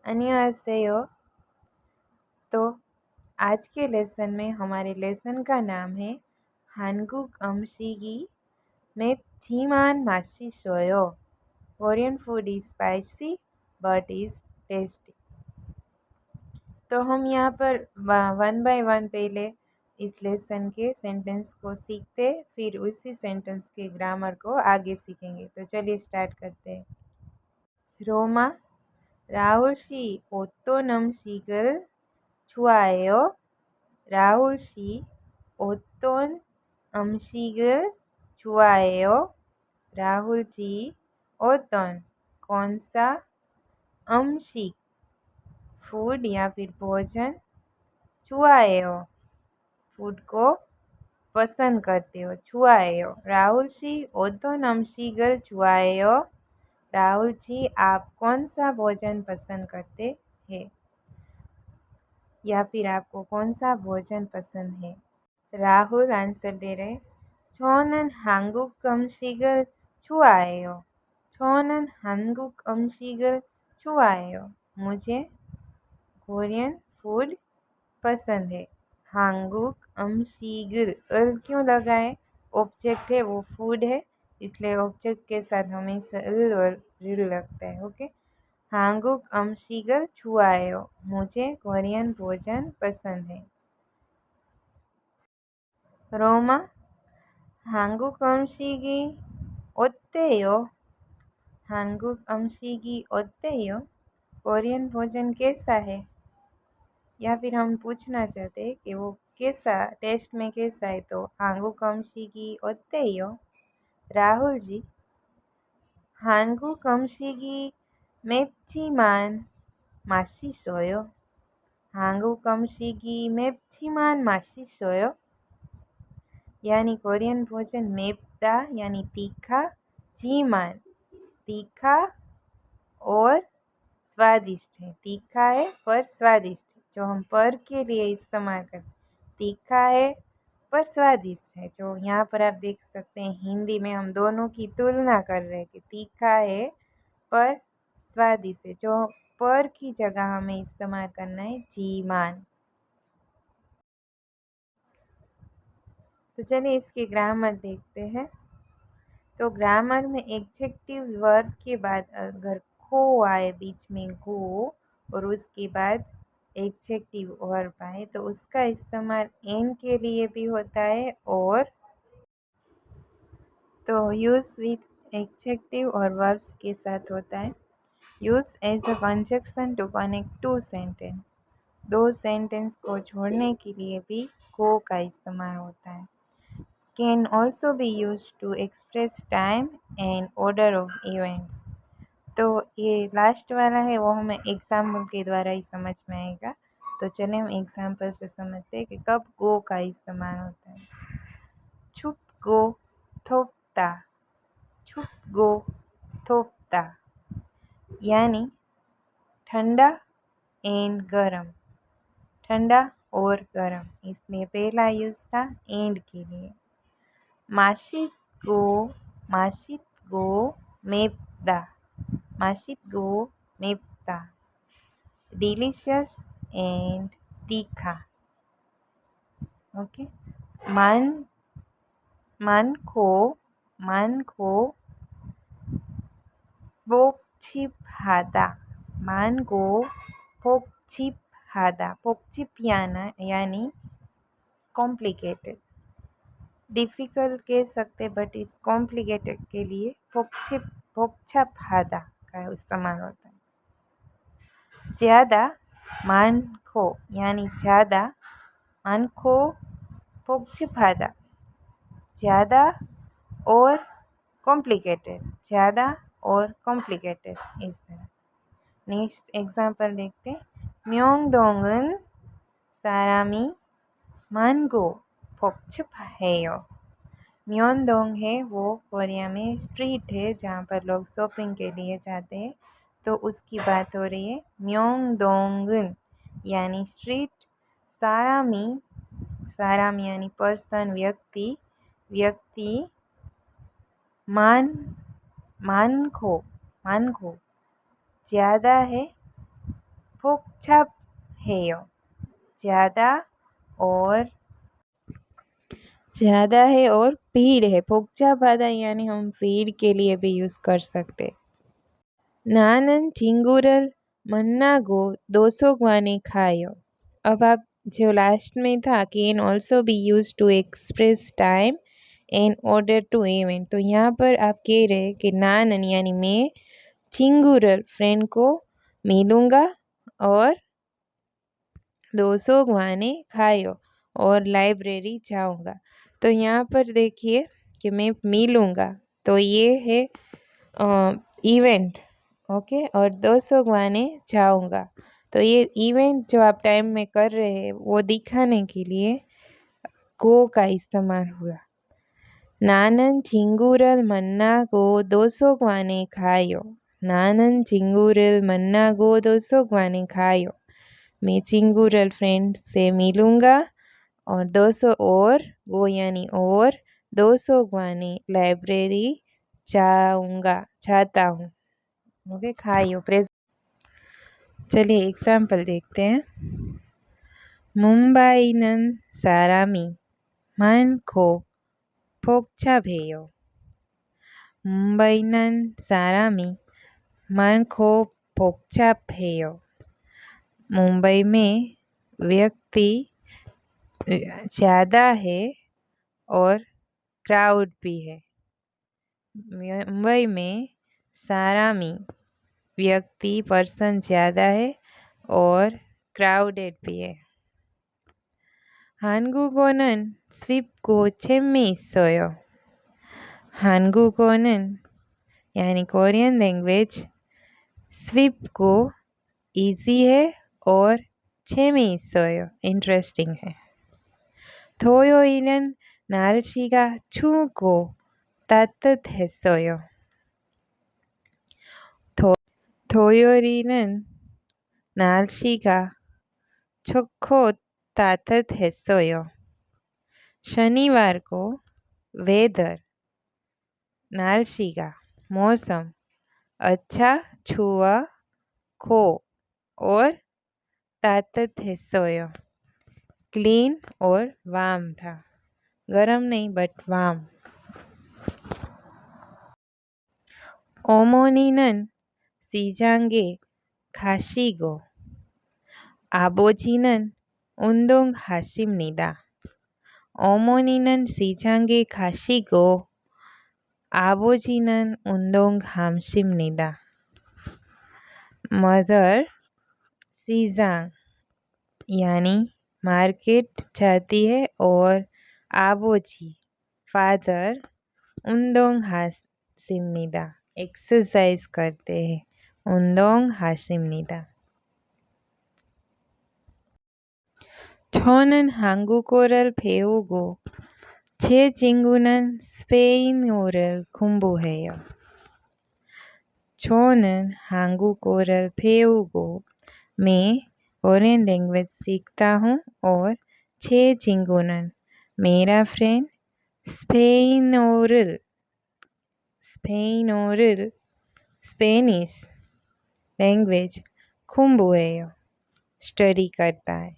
अन्यसेयो। तो आज के लेसन में हमारे लेसन का नाम है 한국 음식이 맵지만 맛있어요। Korean food is spicy but is tasty. तो हम यहाँ पर वन बाय वन पहले इस लेसन के सेंटेंस को सीखते, फिर उसी सेंटेंस के ग्रामर को आगे सीखेंगे। तो चलिए स्टार्ट करते हैं। रोमा, राहुल 씨 어떤 음식을 좋아해요? राहुल 씨 어떤 음식을 좋아해요? राहुल जी 어떤 कौन सा 음식 फूड या फिर भोजन 좋아해요 फूड को पसंद करते हो 좋아해요। राहुल जी 어떤 음식을 좋아해요? राहुल जी आप कौन सा भोजन पसंद करते हैं या फिर आपको कौन सा भोजन पसंद है। राहुल आंसर दे रहे 저는 한국 음식을 좋아해요। 저는 한국 음식을 좋아해요। मुझे कोरियन फूड पसंद है। 한국 음식을 क्यों लगा है? ऑब्जेक्ट है, वो फूड है, इसलिए ऑब्जेक्ट के साथ हमेशा और लगता है। ओके, 한국 음식을 좋아해요। मुझे कोरियन भोजन पसंद है। रोमा, 한국 음식이 어때요? 한국 음식이 어때요? कोरियन भोजन कैसा है? या फिर हम पूछना चाहते हैं कि वो कैसा टेस्ट में कैसा है। तो 한국 음식이 어때요? राहुल जी, 한국 음식이 맵지만 맛있어요। 한국 음식이 맵지만 맛있어요। यानी कोरियन भोजन मेपता यानी तीखा, जीमान तीखा और स्वादिष्ट है। तीखा है पर स्वादिष्ट है, जो हम पर के लिए इस्तेमाल करते। तीखा है पर स्वादिष्ट है, जो यहाँ पर आप देख सकते हैं हिंदी में हम दोनों की तुलना कर रहे हैं कि तीखा है पर स्वादिष्ट है। जो पर की जगह हमें इस्तेमाल करना है जीमान। तो चलिए इसके ग्रामर देखते हैं। तो ग्रामर में एडजेक्टिव वर्ब के बाद अगर को आए बीच में गो और उसके बाद एडजेक्टिव वर्ब आए तो उसका इस्तेमाल एन के लिए भी होता है और तो यूज़ विथ एडजेक्टिव और वर्ब्स के साथ होता है। Use as a conjunction to connect two sentence. दो सेंटेंस को जोड़ने के लिए भी को का इस्तेमाल होता है। Can also be use to express time and order of events. तो ये लास्ट वाला है वो हमें एग्जाम्पल के द्वारा ही समझ में आएगा। तो चलिए हम एग्जाम्पल से समझते हैं कि कब गो का इस्तेमाल होता है। छुप गो थोपता, छुप गो थोपता यानी ठंडा एंड गरम, ठंडा और गरम, इसलिए पहला यूज था एंड के लिए। 맛있고 맛있고 맵다, 맛있고 맵다, डिलीशियस एंड तीखा। ओके, मन मन को 복잡하다, मन को 복잡하다, 복잡하나 यानी कॉम्प्लिकेटेड, डिफ़िकल्ट कह सकते बट इस कॉम्प्लिकेटेड के लिए 복잡하다 का इस्तेमाल होता है। ज़्यादा 많고 यानी ज़्यादा, 많고 복잡하다 ज़्यादा और कॉम्प्लिकेटेड, ज़्यादा और कॉम्प्लिकेटेड, इस तरह। नेक्स्ट एग्जांपल देखते हैं। 명동은 사람이 많고 복잡해요। म्योंदोंग है वो कोरिया में स्ट्रीट है जहाँ पर लोग शॉपिंग के लिए जाते हैं। तो उसकी बात हो रही है। म्योंदोंगन यानी स्ट्रीट, सारामी, साराम यानी पर्सन व्यक्ति, व्यक्ति, मान को ज़्यादा है पोक्छा हेयो, ज़्यादा और ज़्यादा है और भीड़ है। पोक्छा भादा यानी हम भीड़ के लिए भी यूज़ कर सकते। नानन चिंगुरल मन्ना गो 200 ग्वाने खायो। अब आप जो लास्ट में था can also be use to express time and order to event, तो यहाँ पर आप कह रहे कि नानन यानी मैं चिंगुरल फ्रेंड को मिलूँगा और 200 ग्वाने खायो और लाइब्रेरी जाऊँगा। तो यहाँ पर देखिए कि मैं मिलूँगा, तो ये है इवेंट, ओके, और 200 ग्वाने जाऊँगा, तो ये इवेंट जो आप टाइम में कर रहे हैं वो दिखाने के लिए गो का इस्तेमाल हुआ। नानन चिंगुरल मन्ना गो 200 ग्वाने खायो। नानन चिंगुरल मन्ना गो 200 ग्वाने खायो। मैं चिंगुरल फ्रेंड से मिलूँगा और 200 और वो यानी और 200 ग्वाने लाइब्रेरी चाहता हूँ, ओके, खायो प्रेस। चलिए एग्जाम्पल देखते हैं। मुंबईनन सारामी 많고 복잡해요. मुंबईनन सारामी 많고 복잡해요। मुंबई में व्यक्ति ज़्यादा है और क्राउड भी है। मुंबई में सारामी व्यक्ति पर्सन ज़्यादा है और क्राउडेड भी है। 한국어는 쉽고 재미있어요. 한국어는 यानी कोरियन लैंग्वेज 쉽고 इजी है और 재미있어요 इंटरेस्टिंग है। 토요일은 날씨가 춥고 따뜻했어요. 토요일은 날씨가 춥고 따뜻했어요. शनिवार को वेदर 날씨가 मौसम अच्छा छुआ खो और 따뜻했어요 क्लीन और वार्म था, गरम नहीं बट वार्म। 어머니는 시장에 가시고 아버지는 운동하십니다. 어머니는 시장에 가시고 아버지는 운동하십니다. मदर सीजांग यानी मार्केट जाती है और आबोजी फादर 운동하십니다 एक्सरसाइज करते हैं। 운동하십니다। 저는 한국어를 배우고 제 친구는 스페인어를 공부해요. 저는 한국어를 배우고 मैं कोरियन लैंग्वेज सीखता हूँ और 제 친구는 मेरा फ्रेंड स्पेनिश लैंग्वेज 공부해요 स्टडी करता है।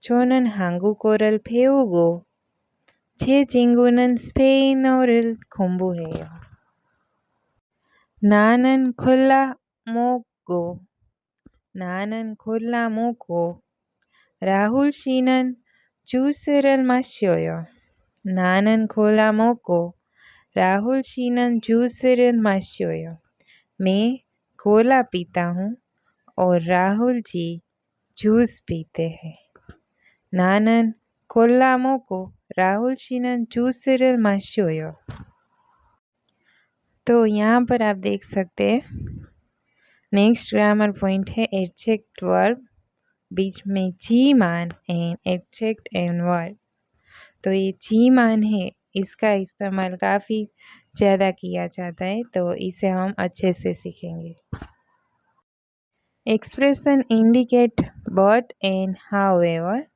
저는 한국어를 배우고 제 친구는 스페인어를 공부해요. 나는 콜라 먹고 राहुल 씨는 주스를 마셔요. 나는 콜라 먹고 राहुल 씨는 주스를 마셔요। मैं कोला पीता हूँ और राहुल जी जूस पीते हैं। 나는 콜라 먹고 राहुल 씨는 주스를 마셔요। तो यहाँ पर आप देख सकते हैं नेक्स्ट ग्रामर पॉइंट है एडजेक्ट वर्ब, बीच में जी मान एंड एडजेक्ट एंड वर्ब। तो ये जी मान है, इसका इस्तेमाल काफ़ी ज़्यादा किया जाता है, तो इसे हम अच्छे से सीखेंगे। Expression indicate but and however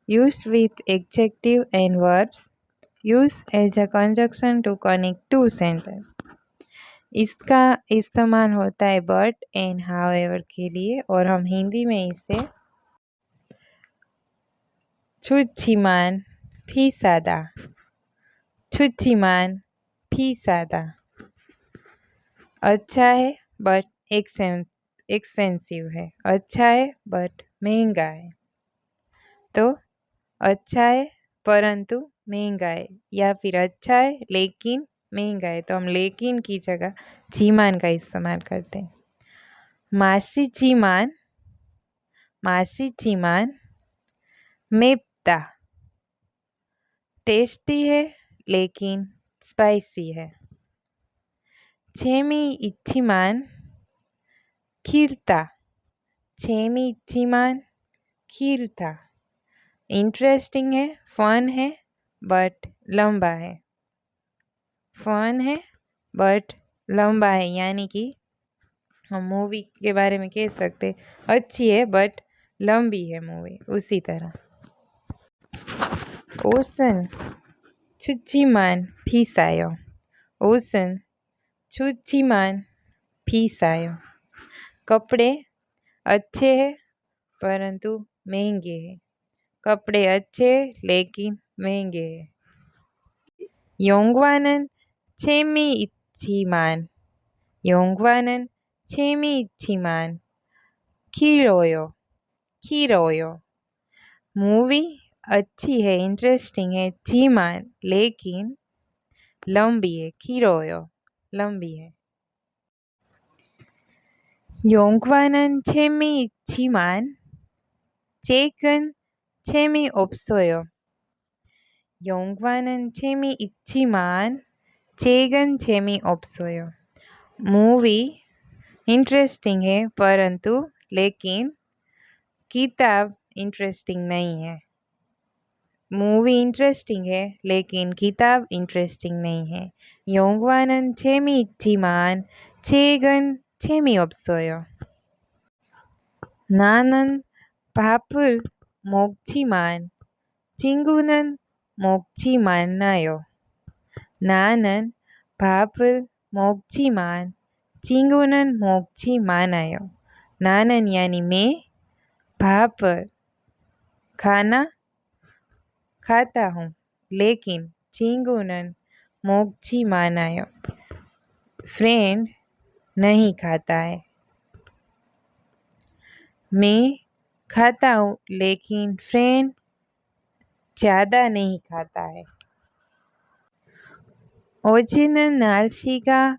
used with adjective and verbs used as a conjunction to connect two sentences. इसका इस्तेमाल होता है बट एंड हाउएवर के लिए, और हम हिंदी में इसे 좋지만 비싸다, 좋지만 비싸다, अच्छा है बट एक्सपेंसिव है, अच्छा है बट महंगा है। तो अच्छा है परंतु महंगा है, या फिर अच्छा है लेकिन महंगा है, तो हम लेकिन की जगह जीमान का इस्तेमाल करते हैं। 맛있지만 맵다, टेस्टी है लेकिन स्पाइसी है। 재미있지만 길다, 재미있지만 길다, इंटरेस्टिंग है, फन है बट लंबा है, फन है बट लंबा है, यानी कि हम मूवी के बारे में कह सकते अच्छी है बट लंबी है मूवी, उसी तरह। 옷은 춥지만 비싸요, 옷은 춥지만 비싸요, कपड़े अच्छे हैं परंतु महंगे हैं, कपड़े अच्छे लेकिन महंगे हैं। 영화는 재미있지만 길어요, मूवी अच्छी है, इंटरेस्टिंग है, जीमान लेकिन लंबी है, 길어요 लंबी है। 영화는 재미있지만 책은 재미없어요, 영화는 재미있지만 책은 재미없어요, मूवी इंटरेस्टिंग है परंतु लेकिन किताब इंटरेस्टिंग नहीं है, मूवी इंटरेस्टिंग है लेकिन किताब इंटरेस्टिंग नहीं है। 영화는 재미있지만 책은 재미없어요। 나는 밥을 먹지만 친구는 먹지 않아요, 나는 밥을 먹지만 친구는 먹지 않아요, 나는 यानी मैं 밥을 खाना खाता हूँ लेकिन 친구는 먹지 않아요, फ्रेंड नहीं खाता है। मैं खाता हूँ लेकिन फ्रेंड ज़्यादा नहीं खाता है। 어제는 날씨가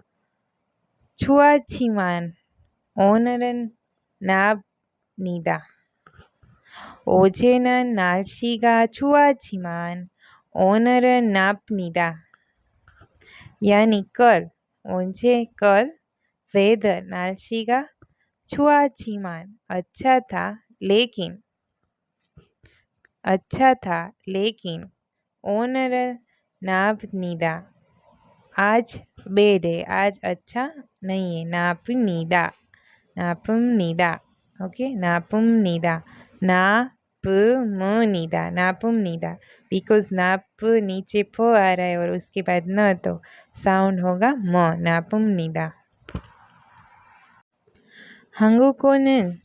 좋았지만 오늘은 납니다, 어제는 날씨가 좋았지만 오늘은 납니다, यानी कल, कल वेदर 날씨가 좋았지만 अच्छा था लेकिन 오늘은 납니다, आज बैड है, आज अच्छा नहीं है, 납니다, ओके, नापुमनीदा, बिकॉज नाप नीचे प आ रहा है और उसके बाद न, तो साउंड होगा म, नापुमनीदा। 한국어는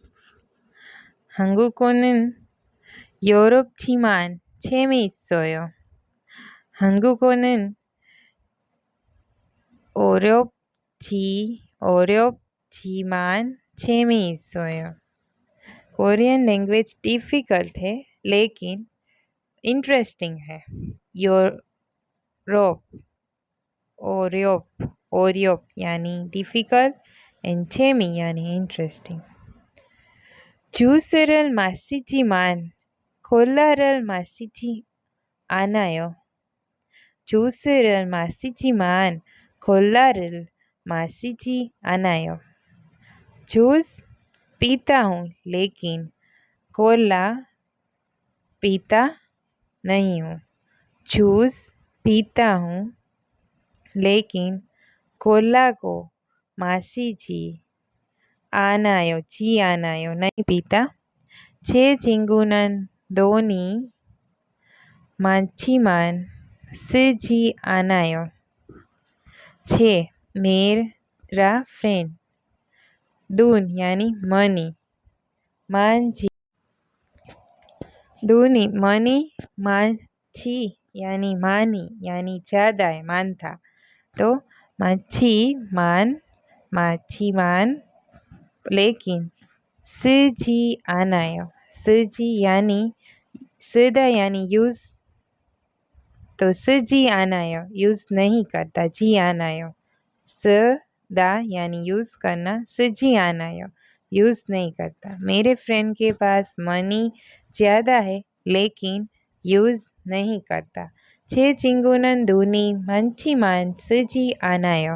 어렵지만 재미있어요, 한국어는 어렵지만 재미있어요। कोरियन लैंग्वेज डिफ़िकल्ट है लेकिन इंटरेस्टिंग है। ओरियोप यानी डिफ़िकल्ट एंड 재미 यानी इंटरेस्टिंग। 주스를 마시지만 콜라를 마시지 않아요, 주스를 마시지만 콜라를 마시지 않아요, जूस पीता हूँ लेकिन कोला पीता नहीं हूँ, जूस पीता हूँ लेकिन कोला को 마시지 않아요, नहीं पीता। 제 친구는 돈이 많지만 쓰지 않아요, मेरे रा फ्रेंड। दून यानी मनी, मांझी दूनी मनी माछी यानी मानी यानी ज़्यादा है, मान था। तो माछी मान, माछी मान। लेकिन सजी आनायो, सजी यानी सदा यानी यूज़, तो सजी आनायो यूज़ नहीं करता, जी आनायो। सदा यानी यूज़ करना, सजी आनायो यूज़ नहीं करता। मेरे फ्रेंड के पास मनी ज़्यादा है लेकिन यूज़ नहीं करता। छे चिंगुनन दूनी मंची मान सजी आनायो।